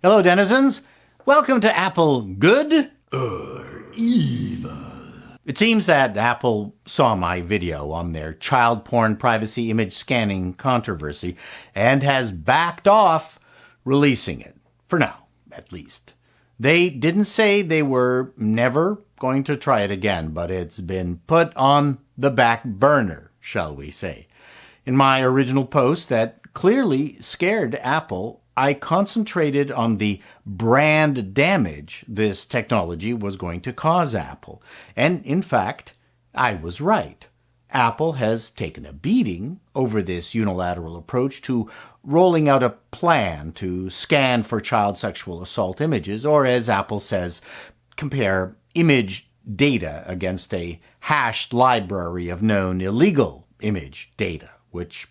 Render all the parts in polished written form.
Hello, denizens. Welcome to Apple Good or Evil. It seems that Apple saw my video on their child porn privacy image scanning controversy and has backed off releasing it. For now, at least. They didn't say they were never going to try it again, but it's been put on the back burner, shall we say. In my original post that clearly scared Apple, I concentrated on the brand damage this technology was going to cause Apple. And in fact, I was right. Apple has taken a beating over this unilateral approach to rolling out a plan to scan for child sexual assault images, or as Apple says, compare image data against a hashed library of known illegal image data, which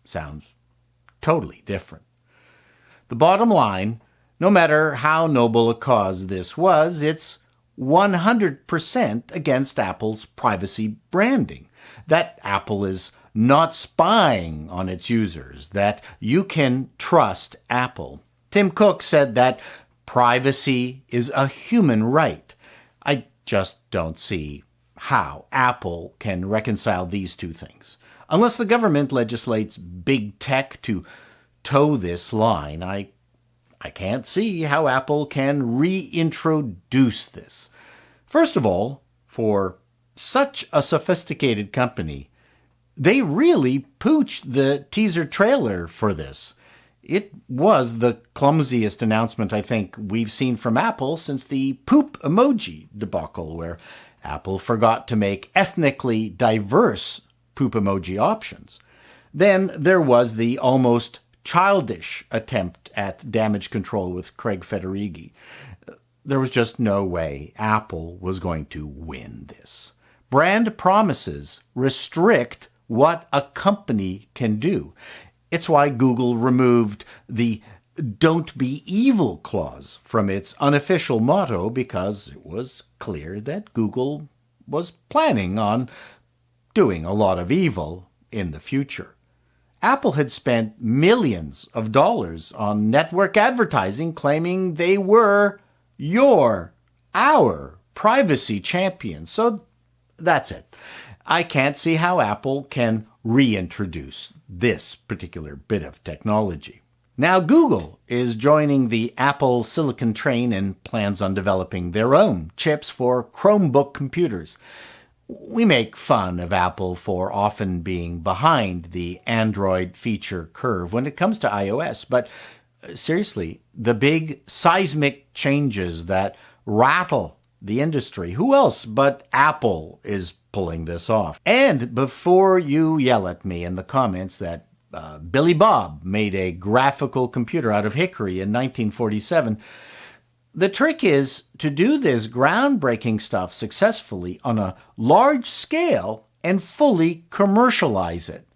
sounds totally different. The bottom line, no matter how noble a cause this was, it's 100% against Apple's privacy branding. That Apple is not spying on its users, that you can trust Apple. Tim Cook said that privacy is a human right. I just don't see how Apple can reconcile these two things. Unless the government legislates big tech to toe this line, I can't see how Apple can reintroduce this. First of all, for such a sophisticated company, they really pooched the teaser trailer for this. It was the clumsiest announcement I think we've seen from Apple since the poop emoji debacle, where Apple forgot to make ethnically diverse poop emoji options. Then there was the almost childish attempt at damage control with Craig Federighi. There was just no way Apple was going to win this. Brand promises restrict what a company can do. It's why Google removed the "Don't be evil" clause from its unofficial motto, because it was clear that Google was planning on doing a lot of evil in the future. Apple had spent millions of dollars on network advertising claiming they were our privacy champion. So that's it. I can't see how Apple can reintroduce this particular bit of technology. Now Google is joining the Apple Silicon train and plans on developing their own chips for Chromebook computers. We make fun of Apple for often being behind the Android feature curve when it comes to iOS, but seriously, the big seismic changes that rattle the industry, who else but Apple is pulling this off? And before you yell at me in the comments that Billy Bob made a graphical computer out of hickory in 1947, the trick is to do this groundbreaking stuff successfully on a large scale and fully commercialize it.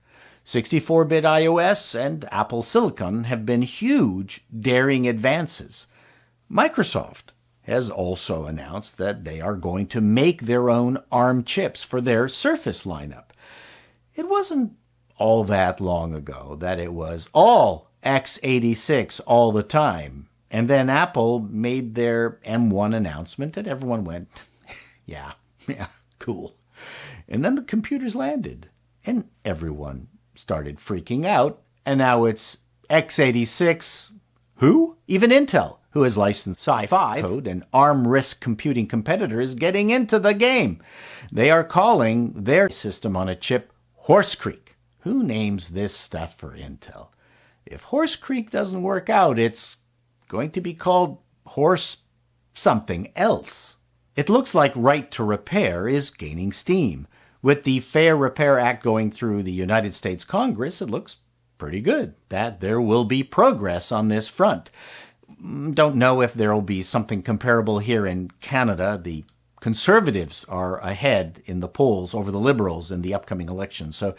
64-bit iOS and Apple Silicon have been huge, daring advances. Microsoft has also announced that they are going to make their own ARM chips for their Surface lineup. It wasn't all that long ago that it was all X86 all the time. And then Apple made their M1 announcement and everyone went, yeah, cool. And then the computers landed and everyone started freaking out. And now it's X86, who? Even Intel, who has licensed Sci-Fi code, an ARM RISC computing competitor, is getting into the game. They are calling their system on a chip Horse Creek. Who names this stuff for Intel? If Horse Creek doesn't work out, it's going to be called Horse something else. It looks like right to repair is gaining steam. With the Fair Repair Act going through the United States Congress, it looks pretty good that there will be progress on this front. Don't know if there will be something comparable here in Canada. The Conservatives are ahead in the polls over the Liberals in the upcoming election, so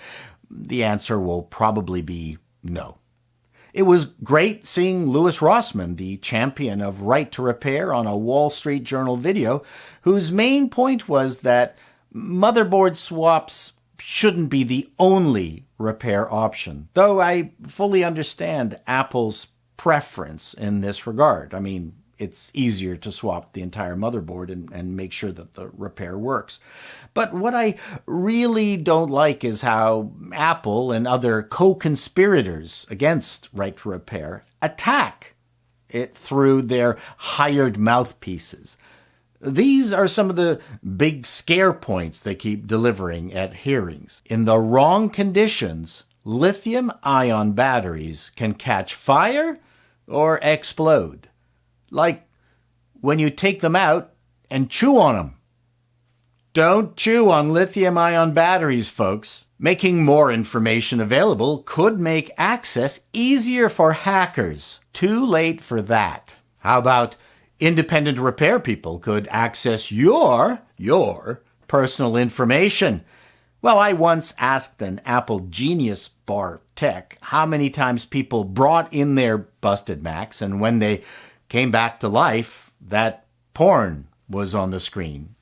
the answer will probably be no. It was great seeing Louis Rossmann, the champion of right to repair, on a Wall Street Journal video, whose main point was that motherboard swaps shouldn't be the only repair option. Though I fully understand Apple's preference in this regard. I mean, it's easier to swap the entire motherboard and make sure that the repair works. But what I really don't like is how Apple and other co-conspirators against right to repair attack it through their hired mouthpieces. These are some of the big scare points they keep delivering at hearings. In the wrong conditions, lithium-ion batteries can catch fire or explode. Like when you take them out and chew on them. Don't chew on lithium-ion batteries, folks. Making more information available could make access easier for hackers. Too late for that. How about independent repair people could access your personal information? Well, I once asked an Apple Genius Bar tech how many times people brought in their busted Macs, and when they came back to life, that porn was on the screen.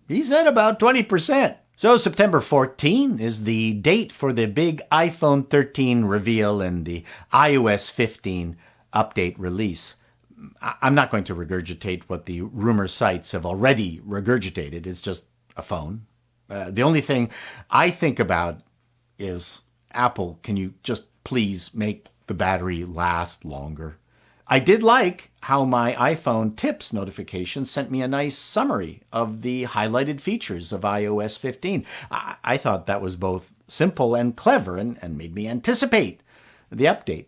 He said about 20%. So September 14 is the date for the big iPhone 13 reveal and the iOS 15 update release. I'm not going to regurgitate what the rumor sites have already regurgitated. It's just a phone. The only thing I think about is, Apple, can you just please make the battery last longer? I did like how my iPhone tips notification sent me a nice summary of the highlighted features of iOS 15. I thought that was both simple and clever and made me anticipate the update.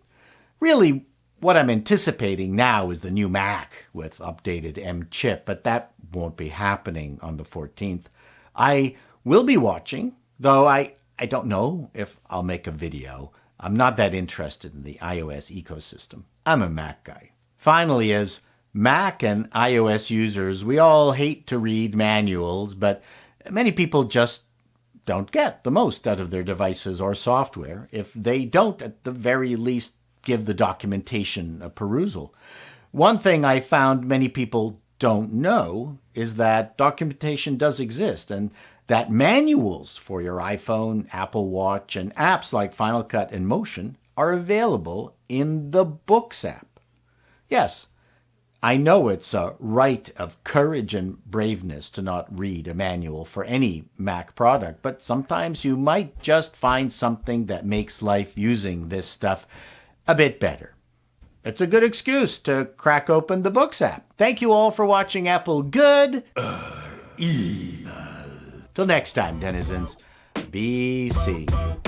Really, what I'm anticipating now is the new Mac with updated M chip, but that won't be happening on the 14th. I will be watching, though I don't know if I'll make a video. I'm not that interested in the iOS ecosystem. I'm a Mac guy. Finally, as Mac and iOS users, we all hate to read manuals, but many people just don't get the most out of their devices or software if they don't, at the very least, give the documentation a perusal. One thing I found many people don't know is that documentation does exist, and that manuals for your iPhone, Apple Watch, and apps like Final Cut and Motion are available in the Books app. Yes, I know it's a rite of courage and braveness to not read a manual for any Mac product, but sometimes you might just find something that makes life using this stuff a bit better. It's a good excuse to crack open the Books app. Thank you all for watching Apple Good Evil. Till next time, denizens, be seeing you.